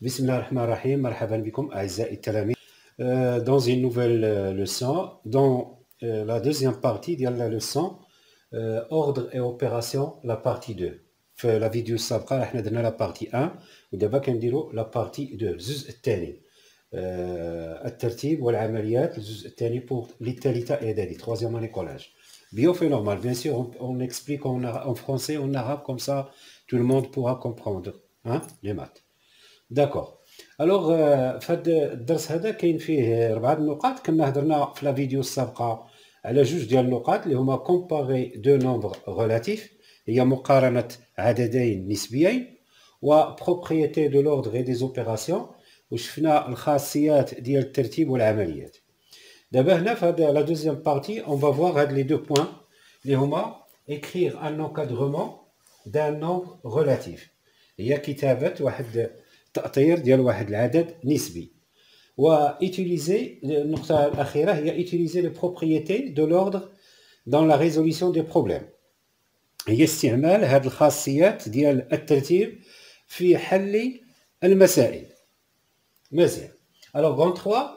Bismillahirrahmanirrahim, marhaban bikum, a'izza'i التلاميذ. Dans une nouvelle leçon, dans la deuxième partie de la leçon, ordre et opération, la partie 2. في la vidéo السابقة احنا درنا la partie 1 ودابا كنديروا la partie 2 الجزء الثاني. الترتيب والعمليات الجزء الثاني pour للثالثة إعدادي troisième année collège. Bio fait normal, bien sûr, on explique en français, en arabe, comme ça tout le monde pourra comprendre, hein, les maths. داكوغ الوغ في هذا الدرس هذا كاين فيه 4 نقاط. كنا هضرنا في لا فيديو السابقه على جوج ديال النقاط اللي هما كومباري دو نومبر ريلاتيف، هي مقارنه عددين نسبيين، وبروبريتي دو لوردر اي دي زوبيراسيون، وشفنا الخاصيات ديال الترتيب والعمليات. دابا هنا في هذا لا دوزيام بارتي اون فا فوار هاد لي دو بوين اللي هما écrire un encadrement d'un nombre relatif، هي كتابه واحد تأطير ديال واحد العدد نسبي. وإتيليزي النقطة الأخيرة هي إتيليزي لي بروبريتي دو لوردر دون لا ريزوليسيون دي بروبليم، هي استعمال هاد الخاصيات ديال الترتيب في حل المسائل. مزيان. الوغ بون 3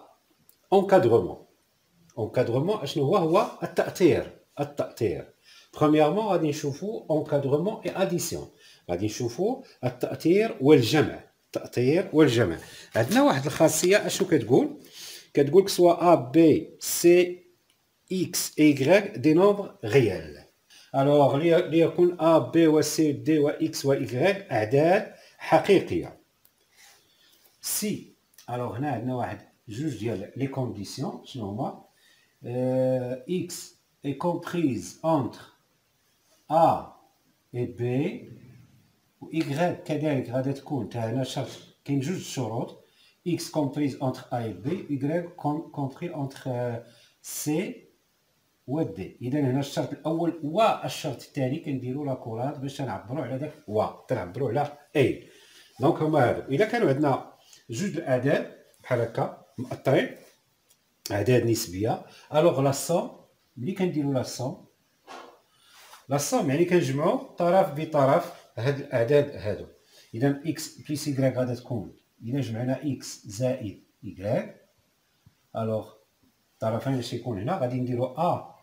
انكادرومون اشنو هو التأطير. برومييرمون غادي نشوفوا انكادرومون اي اديسيون، غادي نشوفوا التأطير والجمع. التأطير والجمع عندنا واحد الخاصيه اشنو كتقول لك سوا ا بي سي اكس اي دي نومبر ريال. الوغ ليكون ا بي و سي دي و اكس و اي اعداد حقيقيه. سي الوغ هنا عندنا واحد جوج ديال لي كونديسيون شنو هما اكس اي كومبريز انتر ا اي بي، و y كذلك غادي تكون حتى هنا شرط، كاين جوج شروط x comprise entre a et b، y compris entre c و d. اذا هنا الشرط الاول والشرط الثاني كنديروا لاكولاد باش نعبروا على داك تنعبروا على a. دونك هما هادو. الا كانوا عندنا جوج الاعداد بحال هكا مأطرين، اعداد نسبيه، الوغ لا سوم، ملي كنديروا لا سوم يعني كنجمعوا طرف بطرف هاد الاعداد هادو. اذا اكس بلس y غادي تكون، اذا جمعنا اكس زائد y، الوغ الطرفين اش يكون هنا غادي نديرو ا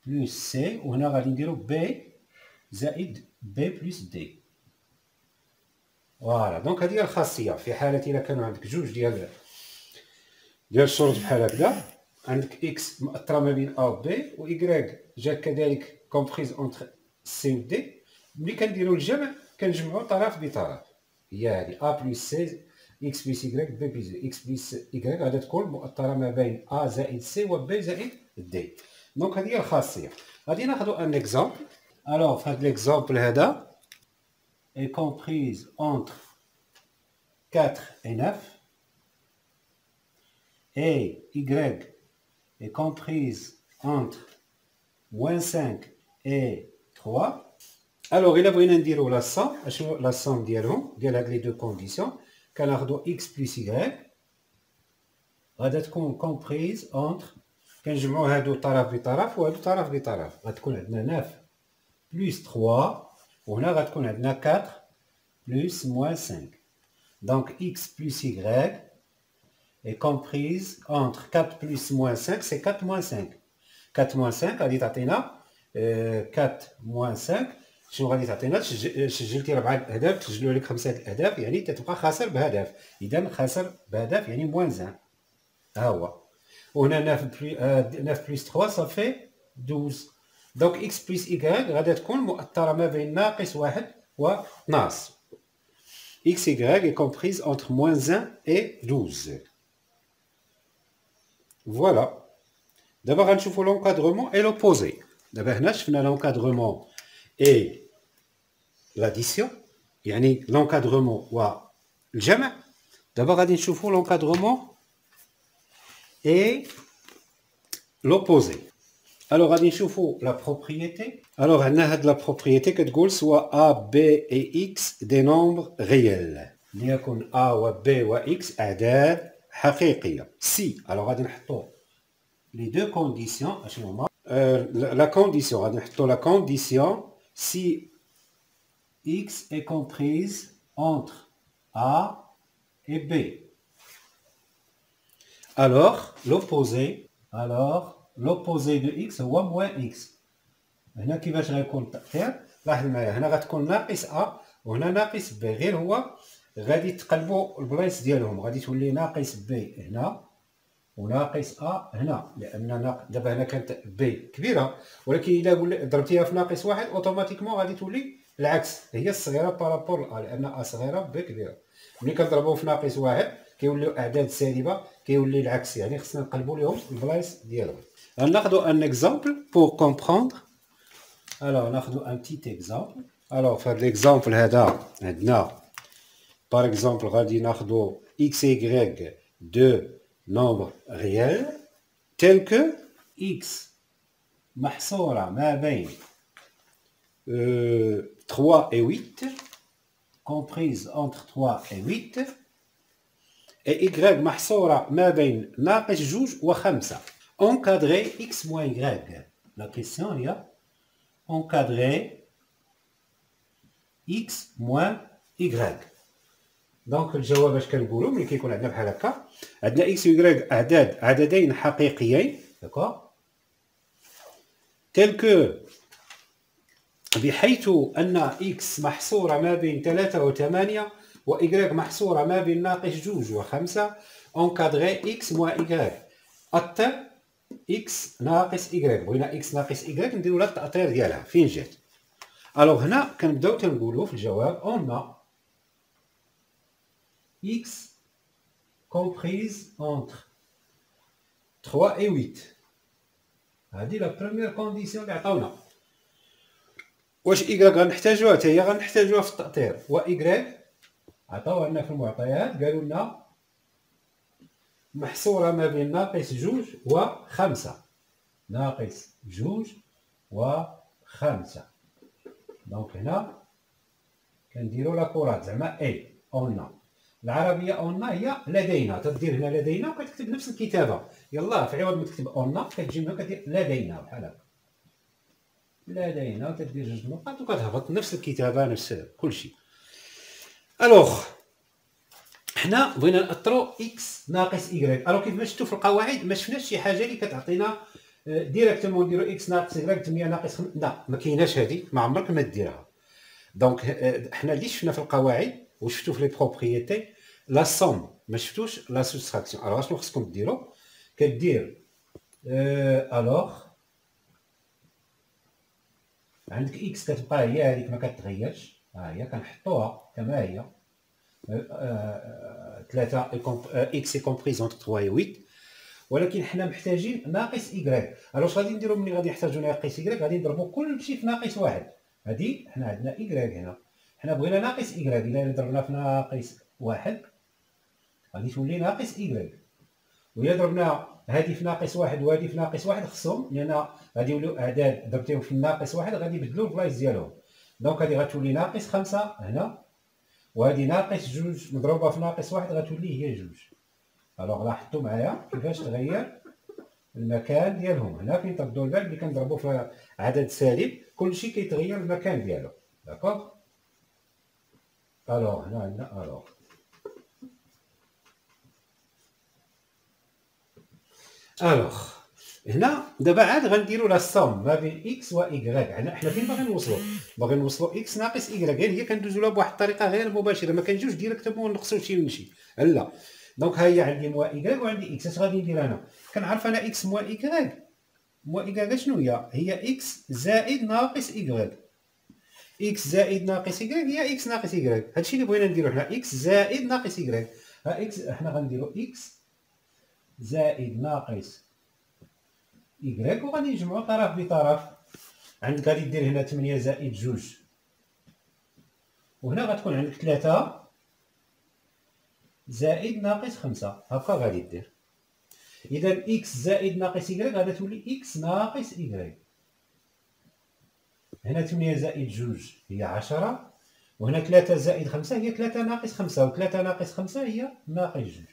بلس سي، وهنا غادي نديرو بي زائد بي بلس دي. فوالا دونك هذه هي الخاصيه في حاله الا كانوا عندك جوج ديال الشروط بحال هكذا، عندك اكس مأطره ما بين ا و بي، و y جا كذلك كومبريز اونتر سي و دي، ملي كنديروا الجمع كنجمعوا طرف بطرف، هي هذه ا بلس سي اكس بلس y بي بلس دي. اكس بلس y غادي تكون مؤطره ما بين ا زائد سي و بي زائد دي. دونك هذه هي الخاصيه. غادي ناخذوا ان اكزامبل. الوغ في هذا الاكزامبل هذا اي كومبريز اونتر 4 et 9 et y est comprise entre -5 et 3. Alors il a بغينا نديرو لا سوم، اشنو لا سوم ديالهم ديال هاد لي دو كونديسيون، كناخدو x بلس y غادا تكون كومبريز اونتر، كنجمعو هادو طرف بطرف وهادو طرف بطرف، غتكون عندنا 9 بلس 3، وهنا غتكون عندنا 4 بلس -5. Donc x plus y est comprise entre 4 plus -5, c'est 4 moins 5. 4 moins 5 غادي تعطينا 4 moins 5 شنو غادي تعطينا؟ سجلتي 4 اهداف تسجلوا عليك 5 الاهداف، يعني تتبقى خاسر بهدف. اذا خاسر بهدف يعني موان 1. ها هو. وهنا 9 بلس 3 صافي 12. دونك x بلس y غادي تكون مؤطره ما بين ناقص 1 و ناقص. x y est comprise entre -1 et 12. Voilà. D'abord غنشوفوا l'encadrement et l'opposé. دابا هنا شفنا l'encadrement et l'addition، يعني l'encadrement والجمع. دابا غادي نشوفوا l'encadrement et l'opposé. Alors غادي نشوفوا la propriété. Alors عندنا هاد la propriété كتقول سوا a b et x des nombres réels، ليكن a و b و x اعداد حقيقيه. سي الوغ غادي نحطوا les deux conditions. La condition, la condition si x est comprise entre A et B. Alors l'opposé de x هو moins x. هنا كيفاش غيكون التأثير؟ لاحظ معايا، هنا غتكون ناقص A وهنا ناقص B، غير هو غادي تقلبوا البلايص ديالهم، غادي تولي ناقص B هنا وناقص A هنا، لأن دابا هنا كانت B كبيرة، ولكن إلا ضربتيها في ناقص واحد أوتوماتيكمون غادي تولي العكس، هي الصغيرة بارابور لأ، لأن A صغيرة B كبيرة. ملي كنضربو في ناقص واحد كيوليو أعداد سالبة، كيولي العكس، يعني خصنا نقلبو ليهم البلايص ديالهم. غناخدو ان اكزامبل بور كومبروندر. Alors, ناخذ un petit exemple. Alors, في هذا l'exemple هذا عندنا par exemple غادي ناخذ x y de nombre réel tel que x محصورة ما بين 3 et 8 comprise entre 3 et 8 et y محصورة ما بين ناقص 2 و 5. Encadrer x moins y. La question هي encadrer x moins y. دونك الجواب اش كنقولوا ملي كيكون عندنا بحال هكا، عندنا x و y عددين حقيقيين، داكوغ، تيل كو بحيث ان x محصوره ما بين 3 و 8 و y محصوره ما بين ناقص 2 و 5. encadrer x moins y اثر x ناقص y. بغينا x ناقص y نديرو لها التأطير ديالها فين جات. الوغ هنا كنبداو تنقولو في الجواب اون x comprise entre 3 et 8. هادي لا بروميير كونديسيون اللي عطاونا. واش y غنحتاجوها حتى هي غنحتاجوها في التأطير، و y عطاوها لنا في المعطيات، قالوا لنا محصورة ما بين ناقص 2 و 5. ناقص 2 و 5. دونك هنا كنديرو لاكورات زعما اي اون. العربية اون هي لدينا، تدير هنا لدينا وكتكتب نفس الكتابة. يلاه في عوض ما تكتب اون كتجي هنا كدير لدينا بحال هكا. لدينا وتدير جوج نقاط وكتهبط نفس الكتابة نفس كلشي. الوغ حنا بغينا نأطرو اكس ناقص ايكغيك. الوغ كيف ما شفتو في القواعد ما شفناش شي حاجة اللي كتعطينا ديريكتومون نديرو اكس ناقص ايكغيك 8 ناقص 5. لا ما كايناش هادي، ما عمرك ما ديرها. دونك حنا اللي شفنا في القواعد وشفتو في لي بروبريتي لا سوم، ما شفتوش لا سوستراكسيون. الوغ اشنو خصكم ديرو؟ كدير الوغ عندك اكس كتبقى هي هذيك ما كتغيرش، ها هي كنحطوها كما هي 3 اكس كومبريز اونتر 3 و 8. ولكن حنا محتاجين ناقص ايكغيك. الوغ اش غادي نديرو ملي غادي نحتاجو ناقص ايكغيك؟ غادي نضربو كلشي في ناقص واحد. هادي حنا عندنا ايكغيك هنا، حنا بغينا ناقص ايكغيك، الا ضربنا في ناقص واحد غادي تولي ناقص ايكغيك، وإلا ضربنا هادي في ناقص واحد وهادي في ناقص واحد خصهم، لأن غادي يوليو أعداد ضربتيهم في ناقص واحد غادي يبدلو البلايص ديالهم. دونك هادي غتولي ناقص 5 هنا، وهادي ناقص 2 مضروبة في ناقص واحد غتولي هي 2. الوغ لاحظتو معايا كيفاش تغير المكان ديالهم. هنا فين تردوا البال ملي كنضربو في عدد سالب كلشي كيتغير المكان ديالو، داكوغ. الوغ هنا عندنا الوغ هنا دابا عاد غنديرو لا سوم ما بين اكس و ايكغيك. حنا فين باغيين نوصلو؟ باغيين نوصلو اكس ناقص ايكغيك، غير هي كندوزو لها بواحد الطريقه غير مباشره، ما كنجيوش ديريكتومون نقصو شي من شي، لا. دونك ها هي عندي موا ايكغيك وعندي اكس. اش غادي ندير انا؟ كنعرف انا اكس موا ايكغيك. موا ايكغيك شنو هي؟ هي اكس زائد ناقص ايكغيك. اكس زائد ناقص ايكغيك هي اكس ناقص ايكغيك. هادشي اللي بغينا نديرو حنا، اكس زائد ناقص ايكغيك. ها اكس حنا غنديرو اكس زائد ناقص إيكغيك وغادي نجمعو طرف بطرف. عندك غادي دير هنا 8 زائد 2 وهنا غتكون عندك 3 زائد ناقص 5، هكا غادي دير. إذا إكس زائد ناقص إيكغيك غادي تولي إكس ناقص إيكغيك. هنا 8 زائد 2 هي 10، وهنا 3 زائد 5 هي 3 ناقص 5، و 3 ناقص 5 هي ناقص 2.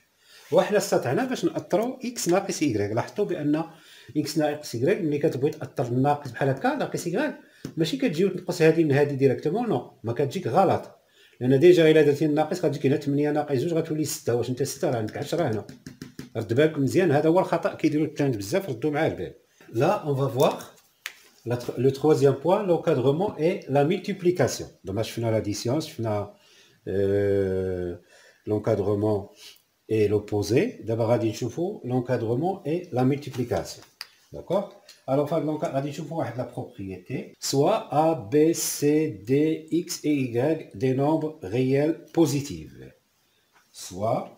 وحنا استطعنا باش نأثروا إكس ناقص إيكغيك. لاحظتوا بأن إكس ناقص إيكغيك ملي كتبغي تأثر الناقص بحال هكا ناقص إيكغيك ماشي كتجي وتنقص هادي من هادي ديريكتومون، نو، ما كتجيك غلط، لأن ديجا إلا درتي الناقص غتجيك هنا 8 ناقص 2 غتولي 6. واش أنت 6 راه عندك 10 هنا. رد بالك مزيان، هذا هو الخطأ كيديروا التلاميذ بزاف، ردوا معاه البال. لا on va voir le troisième point, l'encadrement et la multiplication. Donc شفنا l'addition, شفنا l'encadrement et l'opposé. D'abord غادي نشوفوا l'encadrement et la multiplication. D'accord? Alors غادي نشوفوا واحد la propriété, soit A, B, C, D, X et Y des nombres réels positifs. soit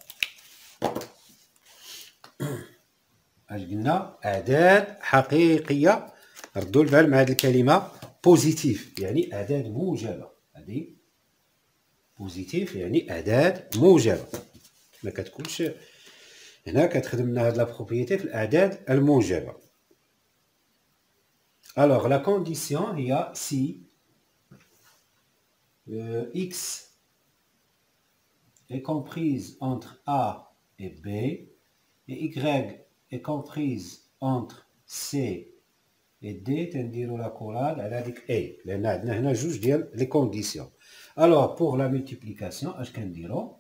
اش قلنا اعداد حقيقيه. ردوا البال مع هذه الكلمه بوزيتيف، يعني اعداد موجبه. هذه بوزيتيف يعني اعداد موجبه. ما كتكونش هنا كتخدم لنا هاد لا بروبريتي في الاعداد الموجبه. الوغ لا كونديسيون هي سي x est comprise entre A et B et y est comprise entre C et D. تنديروا لا كولاد على هذيك A لان عندنا هنا جوج ديال لي كونديسيون. الوغ بور لا ملتيبليكاسيون اش كنديروا؟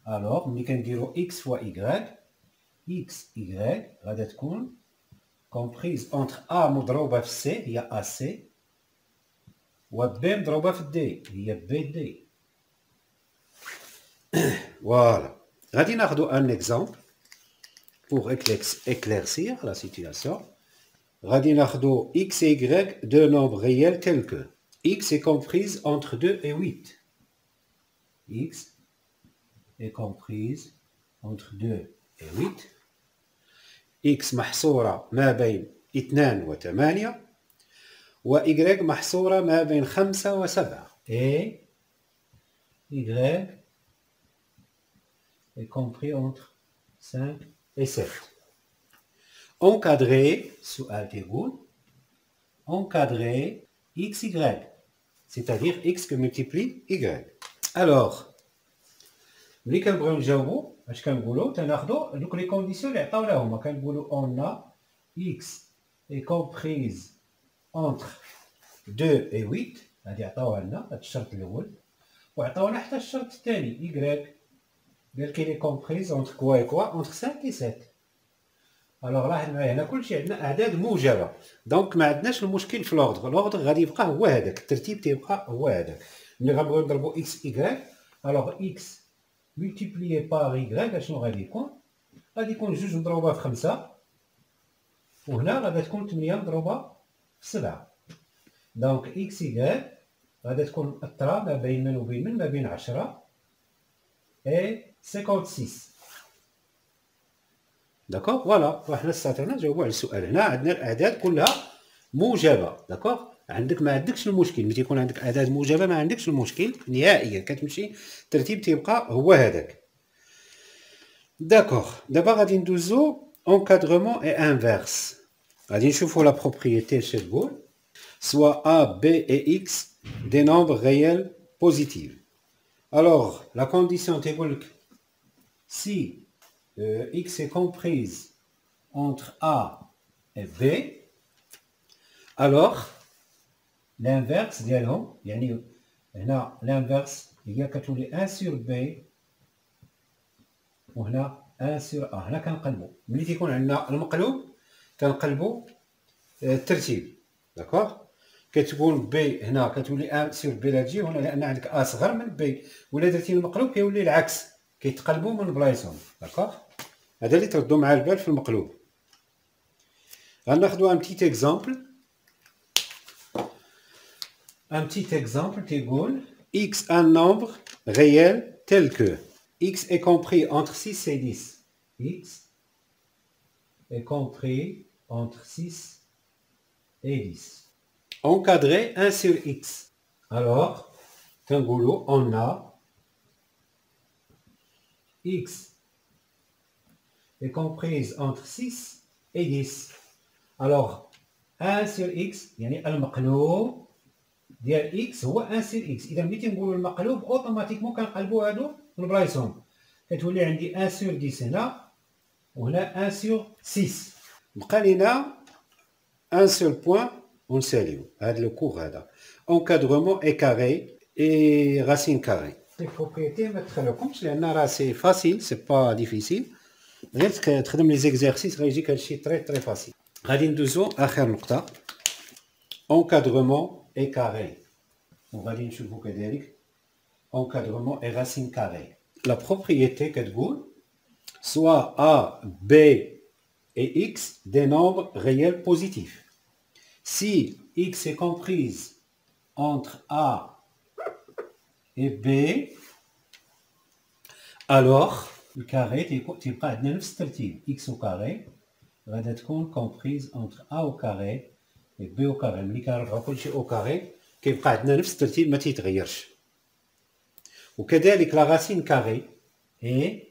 الوغ ملي كنديروا x fois y، x y غادا تكون comprise entre A مضروبه في C هي AC و B مضروبه في D هي BD. Voilà. غادي ناخذوا un exemple pour éclaircir la situation. غادي ناخذوا x et y deux nombres réels tels que x est comprise entre 2 et 8. x est comprise entre 2 et 8. x محصورة ما بين 2 و 8 و y محصورة ما بين 5 و 7. et y est compris entre 5 et 7. Encadrer, سؤال تيقول encadrer x, y, c'est-à-dire x que multiplie y. Alors, ملي كنبغيو نجاوبو اش كنقولو؟ تناخدو دوك لي كونديسيون اللي عطاونا هما. كنقولو on a x est comprise entre 2 et 8. هادي عطاوها لنا هاد الشرط الاول، وعطاونا حتى الشرط الثاني y قال كي لي كومبريز اونتر كوا اي كوا اونتر 5 اي 7. الوغ لاحظ معايا هنا كلشي عندنا اعداد موجبه، دونك ما عندناش المشكل في لوردر. لوردر غادي يبقى هو هذاك، الترتيب تيبقى هو هذاك. ملي غنبغيو نضربو اكس ايكغيك، الوغ اكس ملتيبليي بار ايكغيك اشنو غادي يكون؟ غادي يكون 2 مضروبه في 5، وهنا غادا تكون 8 مضروبه في 7. دونك اكس ايكغيك غادا تكون مأثره ما بين من وبين من، ما بين 10 et 56. داكوغ فوالا. وحنا استطعنا نجاوبوا على السؤال. هنا عندنا الاعداد كلها موجبه. داكوغ، عندك ما عندكش المشكل ملي تيكون عندك اعداد موجبه، ما عندكش المشكل نهائيا، كتمشي الترتيب تيبقى هو هذاك. داكوغ، دابا غادي ندوزو encadrement et inverse. غادي نشوفوا لا بروبريتي اش تقول. soit A, B et X des nombres réels positifs. Alors, la condition تيقول si x est comprise entre A et B, alors l'inverse ديالهم، يعني هنا l'inverse هي كتولي 1 sur B وهنا 1 sur A. هنا كنقلبوا، ملي تيكون عندنا المقلوب كنقلبوا الترتيب. داكوغ، كتكون بي هنا كتولي 1 سور بي لا تجي هنا، لان عندك ا صغر من بي، ولا درتي المقلوب كيولي العكس، كيتقلبوا من بلايصهم. داكوغ، هذا اللي تردوا مع البال في المقلوب. غناخذوا ان بتيت اكزامبل. ان بتيت اكزامبل تيقول x un nombre réel tel que x est compris entre 6 et 10. x est compris entre 6 et 10. Encadré 1 sur x. Alors, تنقولوا on a x est comprise entre 6 et 10. Alors 1 sur x يعني المقلوب ديال x هو 1 sur x. اذا ملي تنقولوا المقلوب اوتوماتيكمون كنقلبوا هادو من بلايصهم. كتولي عندي 1 سور 10 هنا وهنا 1 سور 6. بقى لينا ان سول بوين ونساليو هذا لو كور هذا encadrement et carré et racine carrée. لي بروبريتي ما تخلوكمش لان راه سي فاسيل سي با ديفيسيل، غير تخدم لي زيكزارسيس غيجيك هادشي تري فاسيل. غادي ندوزو اخر نقطه encadrement et carré وغادي نشوفو كذلك encadrement et racine carrée. La propriété كتقول soit A, B et X des nombres réels positifs. Si X est comprise entre A et B, alors le carré تيبقى عندنا نفس الترتيب X au carré غادا تكون comprise entre A au carré et B au carré. ملي كنرفعو كلشي au carré كيبقى عندنا نفس الترتيب ما تيتغيرش. وكذلك لا راسين كاري اي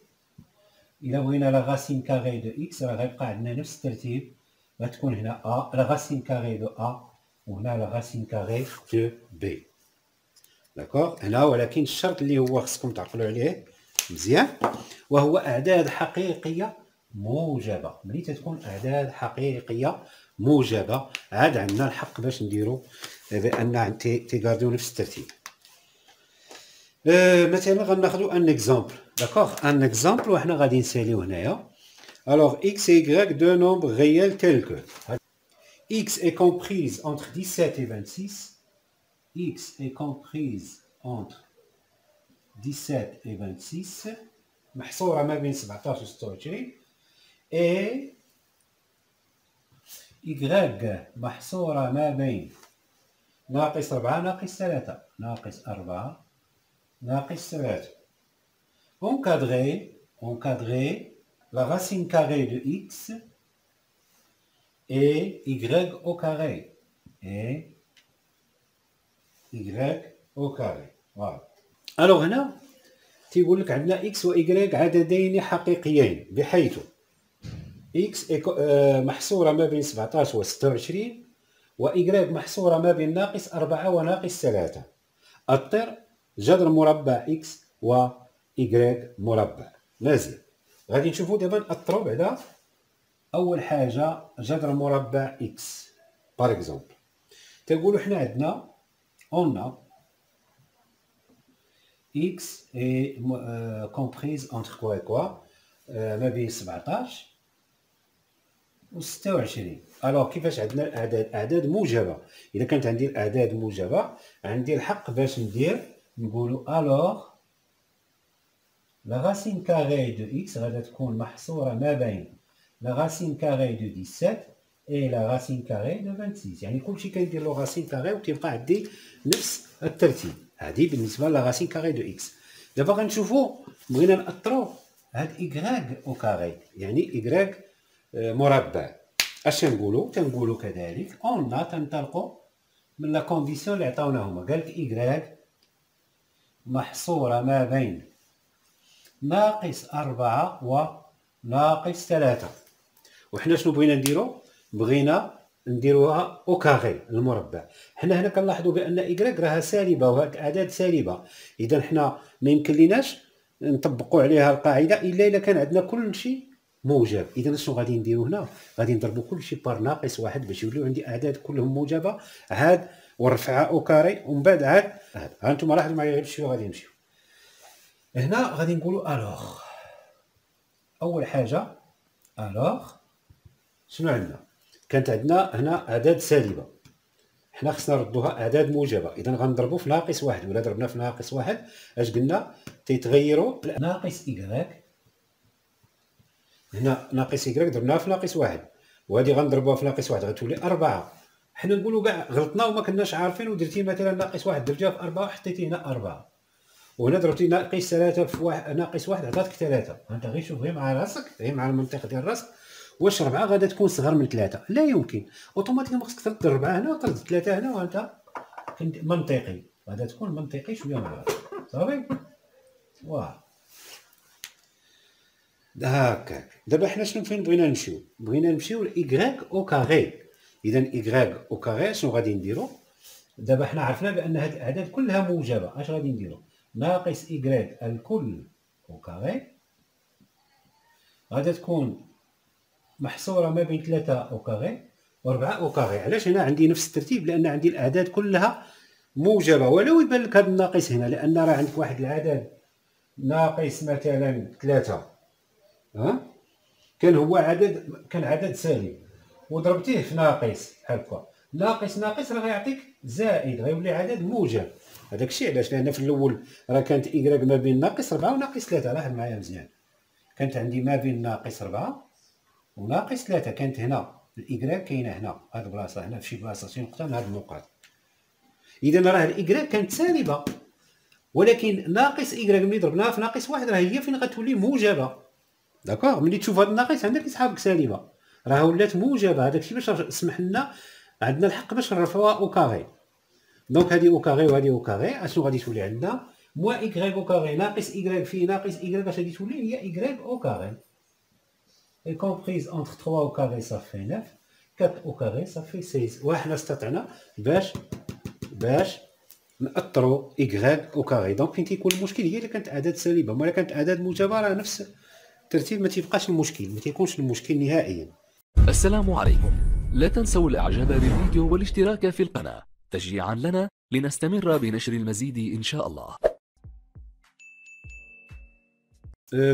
إلا بغينا لا راسين كاري دو إكس راه غيبقى عندنا نفس الترتيب، غتكون هنا أ لا راسين كاري دو أ وهنا لا راسين كاري دو بي. داكوغ هنا، ولكن الشرط اللي هو خصكم تعقلوا عليه مزيان وهو أعداد حقيقية موجبة. ملي تتكون أعداد حقيقية موجبة عاد عندنا الحق باش نديرو بأن تيغارديو نفس الترتيب. مثلا غناخدو ان اكزامبل. داكوغ ان اكزامبل وحنا غادي نساليو هنايا. الوغ اكس et y deux nombres réels tels que x est comprise entre 17 et 26. x est comprise entre 17 et 26 محصورة ما بين 17 و 26 et y محصورة ما بين ناقص 4 ناقص 3 ناقص 4 ناقص 3. Encadrer la racine carrée de x et y au carré. Et y au carré. Voilà. Alors هنا تيقول لك عندنا x و y عددين حقيقيين بحيث x محصورة ما بين 17 و 26 و y محصورة ما بين ناقص 4 وناقص 3. أطر جذر مربع x و y مربع. مزيان غادي نشوفو دابا نأطرو بعدا. أول حاجة جذر مربع x باغ اكزومبل تنقولو حنا عندنا on a x est comprise entre quoi et quoi ما بين 17 و 26. الوغ كيفاش عندنا الأعداد؟ أعداد موجبة. إذا كانت عندي الأعداد موجبة عندي الحق باش نقولو الوغ لا راسين كاري دو إكس غادا تكون محصورة ما بين لا راسين كاري دو 17 اي لا راسين كاري دو 26. يعني كلشي كندير له راسين كاري وكيبقى عندي نفس الترتيب. هادي بالنسبة لا راسين كاري دو إكس. دابا غنشوفو بغينا نأطرو هاد إكغاك أو كاري يعني إكغاك مربع. اش نقولو؟ تنقولو كذلك اون تنطلقو من لا كونديسيون اللي عطاونا هما. قالك إكغاك محصورة ما بين ناقص 4 وناقص 3. وحنا شنو بغينا نديرو؟ بغينا نديروها او كاري المربع. حنا هنا كنلاحظوا بان إكغاك راها سالبه وهاك اعداد سالبه، اذا حنا ما يمكن ليناش نطبقوا عليها القاعده الا كان عندنا كل شيء موجب. اذا شنو غادي نديرو هنا؟ غادي نضربوا كل شيء بار ناقص 1 باش يوليو عندي اعداد كلهم موجبه عاد ونرفعها او كاري ومن بعد عاد هذا. ها انتم لاحظوا معايا غير شويه غادي نمشيو هنا. غادي نقولوا الوغ اول حاجه الوغ شنو عندنا؟ كانت عندنا هنا اعداد سالبه، حنا خصنا نردوها اعداد موجبه. اذا غنضربوا في ناقص 1 ولا ضربنا في ناقص 1 اش قلنا؟ تيتغيروا ناقص إكغاك. هنا ناقص إكغاك ضربناها في ناقص 1 وهذه غنضربوها في ناقص 1 غتولي 4. حنا نقولوا كاع غلطنا وما كناش عارفين ودرتي مثلا ناقص 1 درتيها في 4 وحطيتي هنا 4 وهنا ضربتي ناقص 3 في ناقص 1 عطاتك 3. انت غير شوف غير مع راسك غير مع المنطق ديال راسك واش 4 غادا تكون صغر من 3؟ لا يمكن. اوتوماتيكمون خصك ترد 4 هنا وترد 3 هنا وانت منطقي. غادا تكون منطقي شويه مع راسك صافي. واه هكاك. دابا حنا شنو فين بغينا نمشيو؟ بغينا نمشيو لإكغاك او كاري. اذا إكغاك او كاري شنو غادي نديرو؟ دابا حنا عرفنا بان هاد الاعداد كلها موجبه. اش غادي نديرو؟ ناقص إكغاك الكل او كاري غادا تكون محصوره ما بين 3 او كاري و4 او كاري. علاش هنا عندي نفس الترتيب؟ لان عندي الاعداد كلها موجبه، ولو يبان لك هذا الناقص هنا، لان راه عندك واحد العدد ناقص مثلا 3 كان هو عدد سالب وضربتيه في ناقص بحال هكا، ناقص راه غيعطيك زائد، غيولي عدد موجب. هذاك الشيء علاش، لان في الاول راه كانت إيكغيك ما بين ناقص 4 وناقص 3. لاحظ معايا مزيان، كانت عندي ما بين ناقص 4 وناقص 3. كانت هنا الإيكغيك كاينه هنا هاد البلاصه، هنا في شي بلاصه شي نقطه من هاد النقاط. اذا راه الإيكغيك كانت سالبه، ولكن ناقص إيكغيك ملي ضربناها في ناقص 1 راه هي فين غتولي موجبه. داكوغ، ملي تشوف هاد الناقص عندك كيسحابك سالبه، راه ولات موجبه. هذاك الشيء باش سمح لنا، عندنا الحق باش نرفعوها او كاري. دونك هذه او كاري وهذه او كاري، اشنو غادي تولي عندنا؟ موان إيكغيك او كاري ناقص إيكغيك في ناقص إيكغيك، اش غادي تولي؟ هي إيكغيك او كاري. اي كومبريز انتر 3 او كاري صافي 9، 4 او كاري صافي 16. وحنا استطعنا باش نأطروا إيكغيك او كاري. دونك فين تيكون المشكل؟ هي اللي كانت اعداد سالبه، ولا كانت اعداد موجبه راه نفس الترتيب، ما تيبقاش المشكل، ما تيكونش المشكل نهائيا. السلام عليكم. لا تنسوا الاعجاب بالفيديو والاشتراك في القناة تشجيعا لنا لنستمر بنشر المزيد ان شاء الله.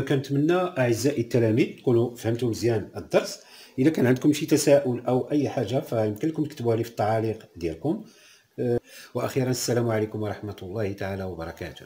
كنتمنى اعزائي التلاميذ تكونوا فهمتوا مزيان الدرس. اذا كان عندكم شي تساؤل او اي حاجه فيمكن لكم تكتبوها لي في التعاليق ديالكم. واخيرا السلام عليكم ورحمه الله تعالى وبركاته.